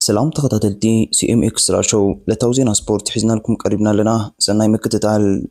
سلام تخطيتي سي ام اكس راشو لتوزيع سبورت حزنا لكم قريبنا لنا سناي مكتتال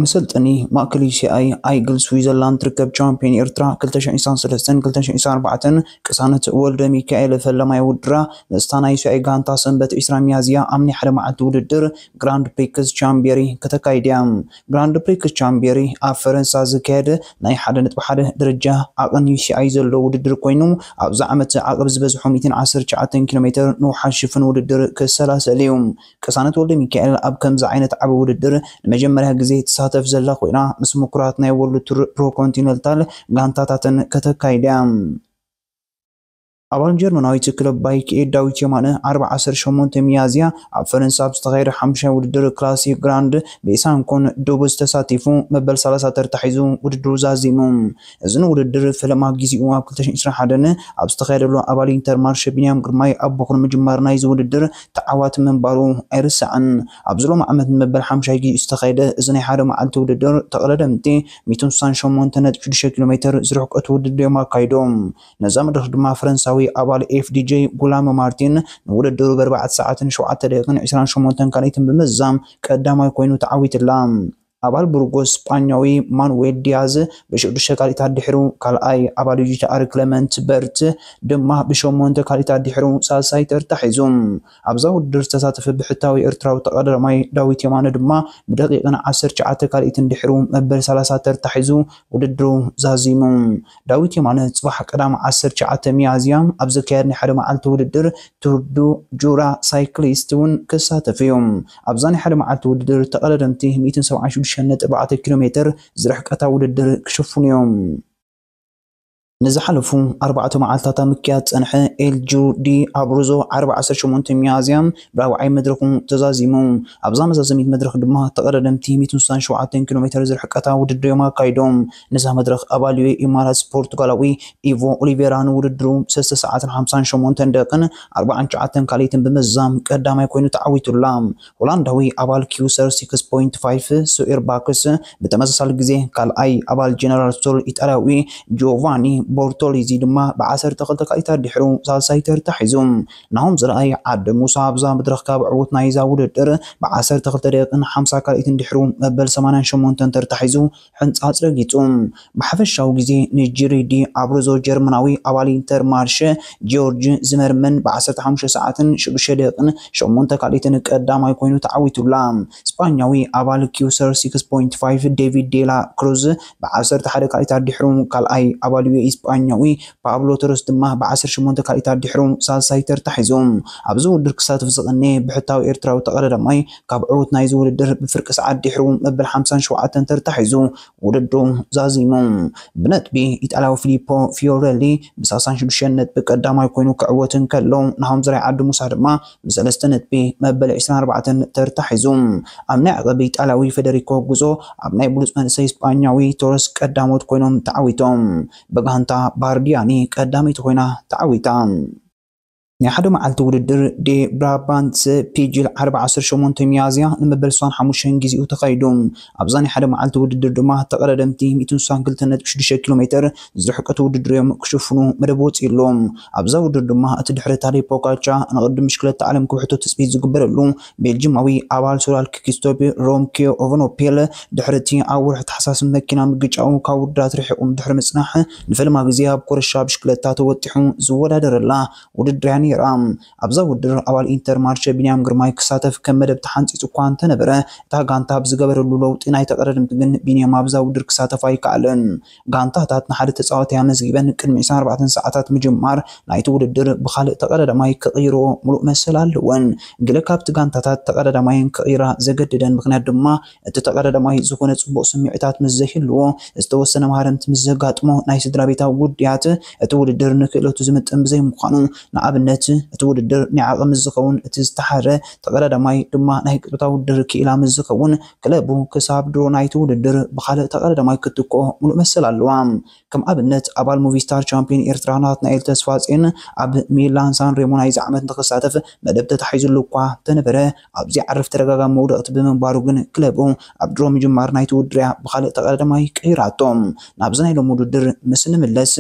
مسلطني ماكلي سي ايجل سويزرلاند ركب تشامبيون إرترا كلتاشن إنسان سلسن كلتاشن إنسان أربعة كسانة ولد ميكائيل فلما يودرا نستانا يسوي غانتا سنبت إسرام يازيا أمني حرم عتوددر جراند بريكس تشامبيري كتكايديام جراند بريكس تشامبيري أفرنسا زكاد ناي حدا نتبحد درجة أغني سي ايزل لو وددر كوينو أبزع عمت عقب زبزحو 210 كيلومتر نوحا شفن وددر كسلاسة اليوم كسانة ولد ميكائيل أب كم زعينة عبو وددر المجمرها جزيت ساتف زلا خوينا مس مكراتنا يولو برو كونتيننتال غانتاتاتن كتكايدام أول جرمناوي كلوب بايك داويت يمانه 14 ميازيا فرنسا بستغير حمشة ودر كلاسيك جراند بيسان كون دوبز تساتيفون مبل 3 ترتحيزون ودر زازيمون زن ودر فلما جيزيو كلتشن إسرا حدن أبستغير له أبال إنتر مارش بنيام قرماي أبوخن مجمرنا يزود الدر تعوات من بارو إرسعن أبزلو معمد مبل حمشة يجي استغير زن حارم معلت ودر تقلدمتي 290 تنت كيلومتر زرحك أتود ما قايدوم نظام دخل فرنساوي أبال اف دي جي غلام مارتين نوددرو ب4 ساعات 7 دقيقة 28 كانيتن بمزام قداماي كوينو تعويت اللام أبال بروغوس اسبانيوي مانويل دياز بشدش كاليتا دحرو كالاي أبال جيتا كليمنت برت دما بشومونت كاليتا دحرو سالساي ترتحيزوم أبزاو در تساتف بحتاوي إرتراو تقدر ماي داويت يمان دما بدقيقة 10 ساعات كاليتن دحرو مبل 3 ترتحيزو وددرو زازيموم داويت يمان صباح قدام 10 ساعات ميازيام أبزكيرني حدا معلت وددر تردو جورا سايكليستون كساتفيوم أبزاني حدا معلت وددر تقدرمتي 270 4 كيلومتر زرحك أتاول الدر كشفون يوم نزحلفو 4 معالتات مكيات أنحى الجو دي أبرزو 14 ميازيام براوعي مدركم تزازيمون أبزام زازميت مدرك دمها تقردمتي 270 كيلومتر زرحك أتاول الدر ما قايدوم نزح مدرك أباليوي إمارات بورتغالوي إيفو أوليفيرانو ودرو 6 ساعات 58 دقيقة 4 ساعات كاليتن بمزام قدام يكونوا تعويتو اللام هولنداوي أبال كيوسر 6.5 سوئر باكس بتمسسال جزيه كالاي أبال جنرال ستول إتالاوي جوفاني بورتوليزي دما بعسر تقلتك ايتار دحرو سالسايتر تحيزوم نهم زرأي عد موسى بزا مدرخ كاب عوت نايزا ودر بعسر تقلت دقيقن 50 كاليتن دحرو مبل 88 ترتحيزو حنص اصرغيتوم بحفشاو غزي نيجيري دي ابرزو جرمناوي ابالي انتر مارش جورج زمرمن بعسر 5 ساعات شبشه دقيقن 8 كاليتن قداماي كوينو تعويتولام اسبانياوي ابال كيوسر 6.5 ديفيد ديلا كروز بعسر تحرك كاليتار دحرو كالاي ابالي اسبانيوي بابلو تورس دما بعسر 8 كاليتار دحرو سالسايتر تحيزوم ابزو دركسات فزقني بحتاو إرتراو تقررماي كاب عوت نايز ودر بفرق ساعات دحرو مبل 57 ترتحيزو وددو زازيموم بنتبي يتعلاو فيليبو فيوريلي بساسان شبشنت بقداماي كوينو كعوتن كلو نهم زرع عد موسى دما بسلستنت بي مبل 24 ترتحيزوم امنا عقبي يتعلاوي فيدريكو غوزو امنا بلوس منسي اسبانيوي تورس قداموت كوينوم تعويتوم بغانتا باردياني قدامي تخوينا تعويتام نحدو معلت وددر دي برابانت بيجل 14 ميازيا نمبل سوان حموشن جزيو تقايدوم أبزاني حدا معلت وددر دما تقردمتي 296 كيلومتر زرحكتو وددر يوم كشوفنو مدبوت إلوم أبزا وددر دما أتدحر تاري بوكاتشا نقدم مشكلة تعلم كوحتو تسبيت زقبر اللوم بيلجماوي أبال سورال كيكستوبي روم كيو أوفنو بيل دحرتي أول حت حساس مكينا مقج أو كاودرات ريحقوم دحر مسناح نفلما غزيها بكورشا بشكلة تاتو وطيحون زولا در الله وددر يعني رام أبزا ودر أول إنتر مارش بنيام قرماي كساتف كمدب تحانس إتوقان تنبرا تا غانتا بزقبر اللولوت إناي تقررم تبن بنيام أبزا ودر كساتف أي كالن غانتا تاتنا حد تساوات يامز جيبان كلمة 4 ساعات مجمار نايتو ودر بخالق تقرر ماي كغيرو ملوء مسلال وان قلقابت غانتا تات تقرر ماي كغيرا زقددن مخنات دما تقرر ماي زخونة صبوق سميعتات مزهلو استوسنا مهارمت مزقاتمو ناي سدرابيتا وديات اتو ودر نكيلو تزمت أمزي مقانو نعب ኣብነት እቲ ውድድር ናይ ዓቕሚ ዝኸውን እቲ ዝተሓረ ተቐዳዳማይ ድማ ናይ ቅጥታ ውድድር ክኢላ ዝኸውን ክለቡ ክሳብ ድሮ ናይቲ ውድድር ብኻልእ ተቐዳዳማይ ክትኮ ሙሉእ መሰል ኣለዋ ከም ኣብነት ኣባል ሙቪስታር ቻምፒዮን ኤርትራ ናትናኤል ተስፋፅን ኣብ ሚላን ሳንሬሞ ናይዚ ዓመት ንኽሳተፍ መደብ ተታሒዙሉ እኳ ተነበረ ኣብዚ ዓርፍ ተደጋጋሚ መውደቕቲ ብምንባሩ ግን ክለቡ ኣብ ድሮ ምጅማር ናይቲ ውድድር ብኻልእ ተቐዳዳማይ ቀይራቶም ናብዚ ናይ ሎሚ ውድድር ምስ ንምለስ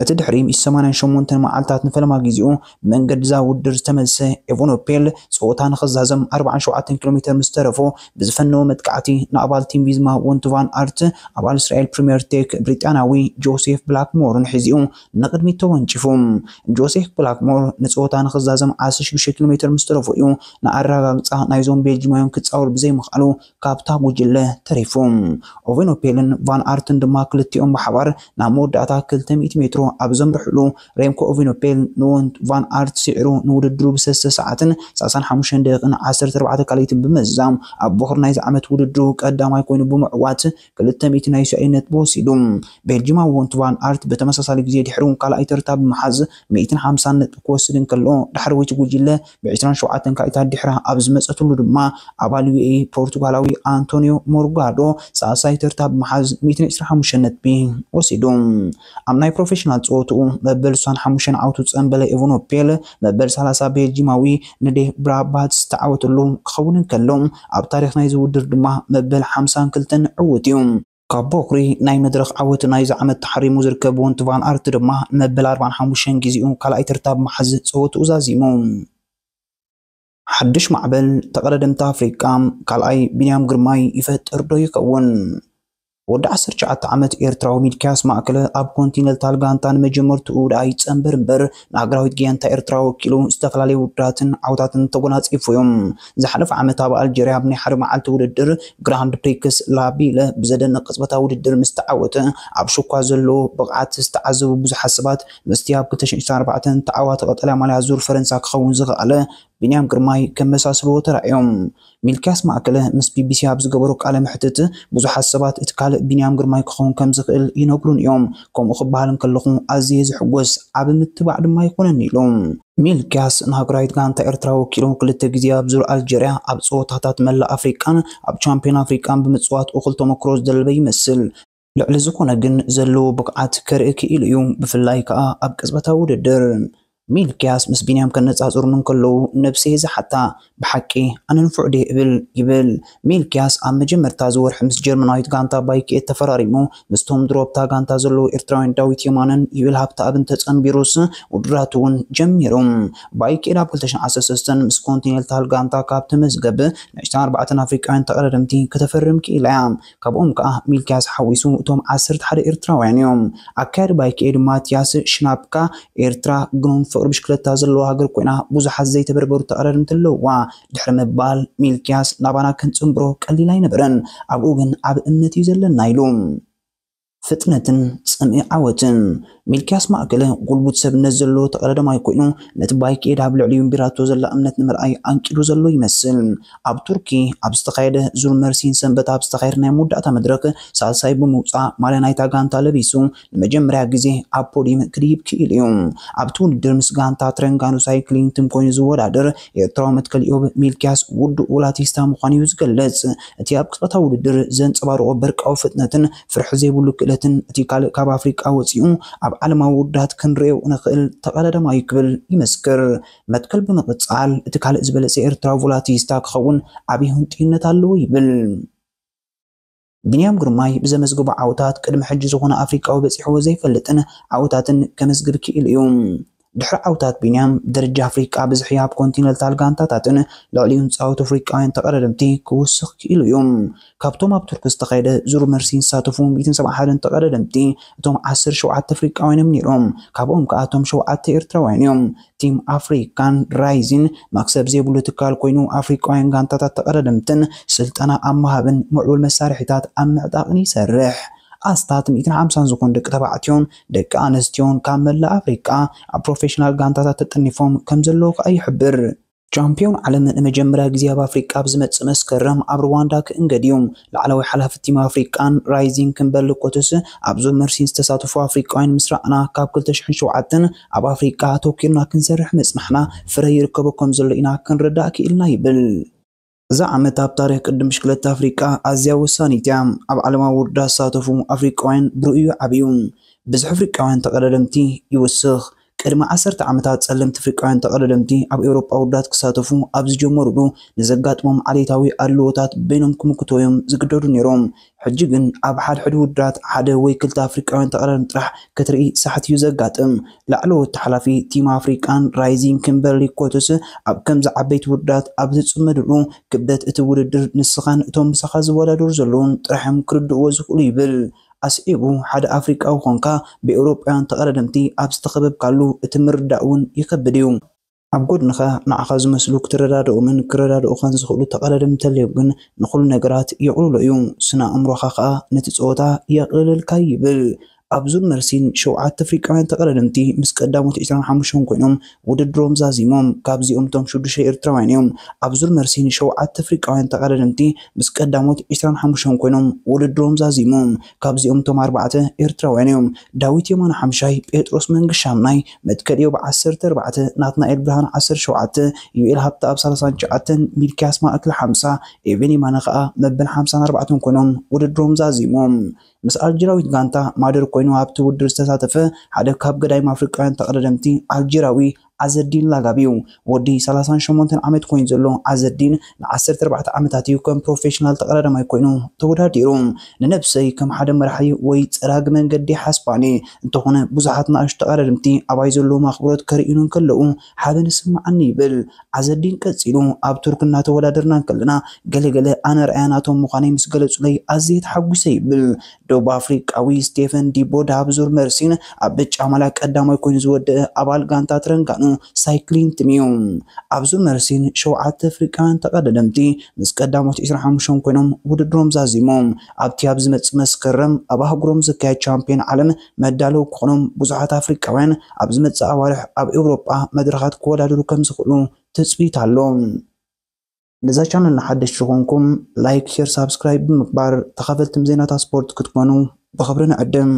እቲ ድሕሪ 88 መዓልታት ንፈለማ ግዚኡ መንገዲ ዛ ውድድር ዝተመልሰ ኤቮኖፔል ጾታ ንኽዛዘም 47 ኪሎ ሜትር ምስ ተረፎ ብዝፈነወ መጥቃዕቲ ንኣባል ቲም ቪዝማ ወንቱ ቫን ኣርት ኣባል እስራኤል ፕሪምየር ቴክ ብሪጣናዊ ጆሴፍ ብላክሞርን ሒዚኡ ንቕድሚት ተወንጭፉ ጆሴፍ ብላክሞር ንጾታ ንኽዛዘም 16 ኪሎ ሜትር ምስ ተረፎ እዩ ንኣረጋግጻ ናይዞም ቤልጅማውያን ክጻወር ብዘይምኽኣሉ ካብታ ጉጅለ ተሪፉ ኤቮኖፔልን ቫን ኣርትን ድማ ክልቲኦም ብሓባር ናብ መወዳእታ 200 ሜትሮ ኣብ ዘምርሕሉ ሬምኮ ኤቮኖፔል ንወንት ቫን ኣርት ሲዕሩ ንውድድሩ ብሰስተ ሰዓትን 35 ደቂቕን 14 ካልኢትን ብምዛም ኣብ በኽሪ ናይዚ ዓመት ውድድሩ ቀዳማይ ኮይኑ ብምዕዋት 200 ናይ ሰውነት ወሲዱ ቤልጅማዊ ወንት ቫን ኣርት በተመሳሳሊ ግዜ ድሕሪ ካልኣይ ተርታ ብምሓዝ 150 ነጥቢ ክወስድ እንከሎ ድሕሪ ወይቲ ጉጅለ ብ27 ካልኢታት ድሕሪ ኣብ ዝመፀትሉ ድማ ኣባል ዩኤ ፖርቱጋላዊ አንቶኒዮ ሞርጋዶ ሳሳይ ተርታ ብምሓዝ 125 ነጥቢ ወሲዱ ኣብ ናይ ፕሮፌሽናል ጾቱ መበል 65 ዓውቱ ጸንበለ ኤቮኖፔል መበል 30 ቤልጂማዊ ንዴ ብራባት ዝተዓወተሉ ክኸውን እንከሎም ኣብ ታሪኽ ናይ ዝውድር ድማ መበል 52 ዕውት እዩ ካብ በኽሪ ናይ መድረኽ ዓወት ናይ ዝዓመት ተሓሪሙ ዝርከብ ወንት ቫን ኣርት ድማ መበል 45 ግዚኡ ካልኣይ ተርታ ብምሓዝ ጸወቱ ዛዚሙ ሓድሽ ማዕበል ተቐዳደምቲ ኣፍሪቃ ካልኣይ ቢንያም ግርማይ ይፈጥር ዶ ይኸውን ወዲ 19 ዓመት ኤርትራዊ ሚልኪያስ ማእከለ ኣብ ኮንቲኔንታል ጋንታ ንመጀመርትኡ ዳይ ጸንበር እምበር ንሃገራዊት ጋንታ ኤርትራ ወኪሉ ዝተፈላለዩ ውድድራትን ዓውታትን ተጎናጺፉ እዮም ዝሓለፈ ዓመት ኣብ ኣልጀርያ ብናይ ሓደ መዓልቲ ውድድር ግራንድ ፕሪክስ ላቢለ ብዘደንቕ ቅጽበታዊ ውድድር ምስ ተዓወተ ኣብ ሹኳ ዘሎ ብቕዓት ዝተዓዘቡ ብዙሓት ሰባት ምስቲ ኣብ 2024 ተዓዋቲ ቀጠልያ ማልያ ዙር ፈረንሳ ክኸውን ዝኽኣለ ቢንያም ግርማይ ከመሳሰሉ ተራእዮም ሚልኪያስ ማእከለ ምስ ቢቢሲ ኣብ ዝገበሩ ቃለ ምሕትት ብዙሓት ሰባት እቲ ካልእ ቢንያም ግርማይ ክኸውን ከም ዝኽእል ይነግሩን እዮም ከምኡ ክበሃል እንከለኹ ኣዝየ ዝሕጎስ ዓብ ምትባዕ ድማ ይኮነኒ ኢሎም ሚልኪያስ ንሃገራዊት ጋንታ ኤርትራ ወኪሉ ክልተ ግዜ ኣብ ዙር ኣልጀርያ ኣብ ጸወታታት መላእ ኣፍሪቃን ኣብ ቻምፒዮን ኣፍሪቃን ብምጽዋት እኹል ተመክሮ ዝደለበ ይመስል ልዕሊ ዝኾነ ግን ዘለዎ ብቕዓት ከርኢ ክኢሉ እዩ ብፍላይ ከዓ ኣብ ቅጽበታዊ ውድድር ሚልኪያስ ምስ ቢንያም ከነጻጽሩን እንከለዉ ነብሴ ዝሓታ ብሓቂ ኣነ ንፍዕደ ይብል ሚልኪያስ ኣብ መጀመርታ ዝወርሒ ምስ ጀርመናዊት ጋንታ ባይኬት ተፈራሪሙ ምስቶም ድሮፕታ ጋንታ ዘለዎ ኤርትራውያን ዳዊት የማንን ይብል ሃብታ ኣብን ተጸንቢሩስ ውድድራት እውን ጀሚሮም ባይኬት ኣብ 2013 ምስ ኮንቲኔንታል ጋንታ ካብ ተመዝገበ 4 ኣፍሪቃውያን ተቐዳደምቲ ከተፈርም ክኢላ ካብኦም ከዓ ሚልኪያስ ሓዊሱ እቶም 11 ኤርትራውያን እዮም ኣካያዲ ባይኬት ማቲያስ ሽናፕካ ኤርትራ ግኑን ፍቅሪ ብሽክለታ ዘለዎ ሃገር ኮይና ብዙሓት ዘይተበርበሩ ተቐዳደምቲ ኣለዋ ድሕሪ ምባል ሚልኪያስ ናባና ክንጽንብሮ ቀሊል ኣይነበረን ኣብኡ ግን ኣብ እምነት እዩ ዘለና ኢሉ ፍጥነትን ጽምኢ ዓወትን ሚልኪያስ ማእከለ ጉልቡት ሰብነት ዘለዎ ተቐዳዳማይ ኮይኑ ነቲ ባይኬድ ኣብ ልዕሊኡ ቢራቶ ዘላ እምነት ንምርኣይ አንቂዱ ዘሎ ይመስል ኣብ ቱርኪ ኣብ ዝተኻየደ ዙር መርሲን ሰንበት ኣብ ዝተኻየደ ናይ መወዳእታ መድረክ ሳልሳይ ብምውፃእ ማልያ ናይታ ጋንታ ለቢሱ ንመጀመርያ ግዜ ኣብ ፖዲየም ክድይብ ክኢሉ እዩ ኣብቲ ውድድር ምስ ጋንታ ትረንጋኑ ሳይክሊንግ ቲም ኮይኑ ዝወዳደር ኤርትራዊ መትከል ኢዮብ ሚልኪያስ ውዱእ ውላቲስታ ምዃኑ እዩ ዝገልጽ እቲ ኣብ ቅጽበታዊ ውድድር ዘንጸባርቆ በርቃዊ ፍጥነትን ፍርሒ ዘይብሉ ክእለትን እቲ ካልእ ካብ ኣፍሪቃ ወፂኡ ኣብ ዓለማዊ ውድድራት ክንሪኦ ንኽእል ተቐዳዳማይ ክብል ይመስክር መትከል ብምቕጻል እቲ ካልእ ዝበለጸ ኤርትራዊ ቮላቲስታ ክኸውን ዓብዪ ህንጡይነት ኣለዎ ይብል ቢንያም ግርማይ ብዘመዝገቡ ዓውታት ቅድሚ ሕጂ ዝኾነ ኣፍሪቃዊ በፂሕዎ ዘይፈልጥን ዓውታትን ከመዝግብ ክኢሉ እዩ ድሕሪ ዓውታት ቢንያም ደረጃ ኣፍሪቃ ብዝሕያ ኣብ ኮንቲኔንታል ጋንታታትን ልዕሊኡን ፃወቱ ኣፍሪቃውያን ተቐዳደምቲ ክውስኽ ክኢሉ እዮም ካብቶም ኣብ ቱርክ ዝተኻየደ ዙር መርሲን ዝሳተፉ 171 ተቐዳደምቲ እቶም 17 ኣፍሪቃውያን እዮም ነይሮም ካብኦም ከዓ እቶም 7 ኤርትራውያን እዮም ቲም ኣፍሪካን ራይዚን መክሰብ ዘይብሉ ትካል ኮይኑ ኣፍሪቃውያን ጋንታታት ተቐዳደምትን ስልጠና ኣመሃብን ምዕቡል መሳርሒታት ኣብ ምዕጣቕን ይሰርሕ ኣስታት 150 ዝኾኑ ደቂ ተባዕትዮን ደቂ ኣንስትዮን ካብ መላእ ኣፍሪቃ ኣብ ፕሮፌሽናል ጋንታታት ተጠኒፎም ከም ዘለዉ ከዓ ይሕብር ቻምፒዮን ዓለም ንመጀመርያ ግዜ ኣብ ኣፍሪቃ ብዝመጽእ መስከረም ኣብ ሩዋንዳ ክእንገድዮም ላዕለዋይ ሓላፊ ቲም ኣፍሪቃን ራይዚንግ ክምበል ኮትስ ኣብ ዞን መርሲን ዝተሳተፉ ኣፍሪቃውያን ምስራቅና ካብ 2007 ኣብ ኣፍሪቃ ተወኪልና ክንሰርሕ መጽናሕና ፍረ ይርከቦ ከም ዘሎ ኢና ክንርዳእ ክኢልና ይብል። እዛ ዓመት ኣብ ታሪክ ቅድም ሽክለታ ኣፍሪቃ ኣዝያ ወሳኒት እያ። ኣብ ዓለማዊ ውድድራት ዝሳተፉ ኣፍሪቃውያን ብርኡዩ ዓብዩ ብዙሕ ኣፍሪቃውያን ተቐዳደምቲ ይውስኽ። ቅድሚ 10 ዓመታት ጸለምቲ ኣፍሪቃውያን ተቐዳደምቲ ኣብ ኤውሮጳ ውድድራት ክሳተፉ ኣብ ዝጀመሩሉ ንዘጋጥሞም ዓሌታዊ ኣድልዎታት በይኖም ክምክቶዮም ዝግደዱ ነይሮም። ሕጂ ግን ኣብ ሓድሕድ ውድድራት ሓደ ወይ ክልተ ኣፍሪቃውያን ተቐዳደምቲ ጥራሕ ክትርኢ ሳሕት እዩ ዘጋጥም። ላዕለዎት ሓላፊ ቲም ኣፍሪቃን ራይዚንግ ኪምበርሊ ኮትስ ኣብ ከምዚ ዓበይቲ ውድድራት ኣብ ዝጽመድሉ ክብደት እቲ ውድድር ንስኻን እቶም ምሳኻ ዝወዳደሩ ዘለውን ጥራሕም ክርድእዎ ዝኽእሉ ይብል። ኣስዒቡ ሓደ ኣፍሪቃዊ ኮንካ ብኤውሮጳውያን ተቐዳደምቲ ኣብ ዝተኸበብካሉ እቲ ምርዳእ እውን ይከብድ እዩ። ኣብ ጎድንኻ ንዓኻ ዝመስሉ ክትረዳድኦምን ክረዳድኡኻን ዝኽእሉ ተቐዳደምቲ እንተልዮ ግን ንኹሉ ነገራት የቕልሎ እዩ። ስነ ኣእምሮኻ ከዓ ነቲ ፀወታ የቕልልካ ይብል። ኣብ ዞን መርሲን 7 ኣፍሪቃውያን ተቐዳደምቲ ምስ ቀዳሞት 25 ኮይኖም ውድድሮም ዛዚሞም ካብዚኦም እቶም 6 ኤርትራውያን እዮም። ኣብ ዞን መርሲን 7 ኣፍሪቃውያን ተቐዳደምቲ ምስ ቀዳሞት 25 ኮይኖም ውድድሮም ዛዚሞም ካብዚኦም እቶም 4 ኤርትራውያን እዮም። ዳዊት የማነ ሓምሻይ፣ ጴጥሮስ መንግሽ ሻምናይ፣ መትከል ኢዮብ 14፣ ናትናኤል ብርሃን 17፣ ዩኤል ሃብተ ኣብ 39፣ ሚልኪያስ ማእከል 50፣ ኤቨን የማነ ከዓ መበል 54 ኮይኖም ውድድሮም ዛዚሞም። ምስ ኣልጀራዊት ጋንታ ማደር ኮይኑ ኣብቲ ውድድር ዝተሳተፈ ሓደ ካብ ገዳይም ኣፍሪቃውያን ተቐዳደምቲ ኣልጀራዊ ዓዘዲን ላጋቢው ወዲ 38 ዓመት ኮይኑ ዘሎ ዓዘዲን ን14 ዓመታት እዩ ከም ፕሮፌሽናል ተቐዳዳማይ ኮይኑ ተወዳዲሩ። ንነብሰይ ከም ሓደ መራሒ ወይ ፀራግ መንገዲ ሓስባኒ እንተኾነ ብዙሓት ንኣሽቱ ተቐዳደምቲ ኣባይ ዘለዎም ኣኽብሮት ከርእዩን ከለዉ ሓበን ይስምዓኒ ይብል። ዓዘዲን ቀፂሉ ኣብ ቱርክ እናተወዳደርና ከለና ገለገለ ኣነ ረኣያናቶም ምዃነይ ምስ ገለጹለይ ኣዝየ ተሓጒሰ ይብል። ደቡብ ኣፍሪቃዊ ስቴፈን ዲቦዳ ኣብ ዞን መርሲን ኣብ ብጫ ማልያ ቀዳማይ ኮይኑ ዝወድእ ኣባል ጋንታ ትረንጋኑ ሳይክሊንግ ቲም እዩ። ኣብ ዞን መርሲን 7 ኣፍሪቃውያን ተቐዳደምቲ ምስ ቀዳሞት 25 ኮይኖም ውድድሮም ዛዚሞም ኣብቲ ኣብ ዝመጽእ መስከረም ኣብ ኣህጉሮም ዝካየድ ቻምፒዮን ዓለም መዳለዉ ክኾኖም ብዙሓት ኣፍሪቃውያን ኣብ ዝመጽእ ኣዋርሕ ኣብ ኤውሮጳ መድረኻት ክወዳደሩ ከም ዝኽእሉ ትጽቢት ኣሎ። ነዛ ቻነል ንሓደሽቲ ኮንኩም ላይክ፣ ሼር፣ ሳብስክራይብ ብምግባር ተኸፈልቲ ዜናታት ስፖርት ክትኮኑ ብኽብሪ ንዕድም።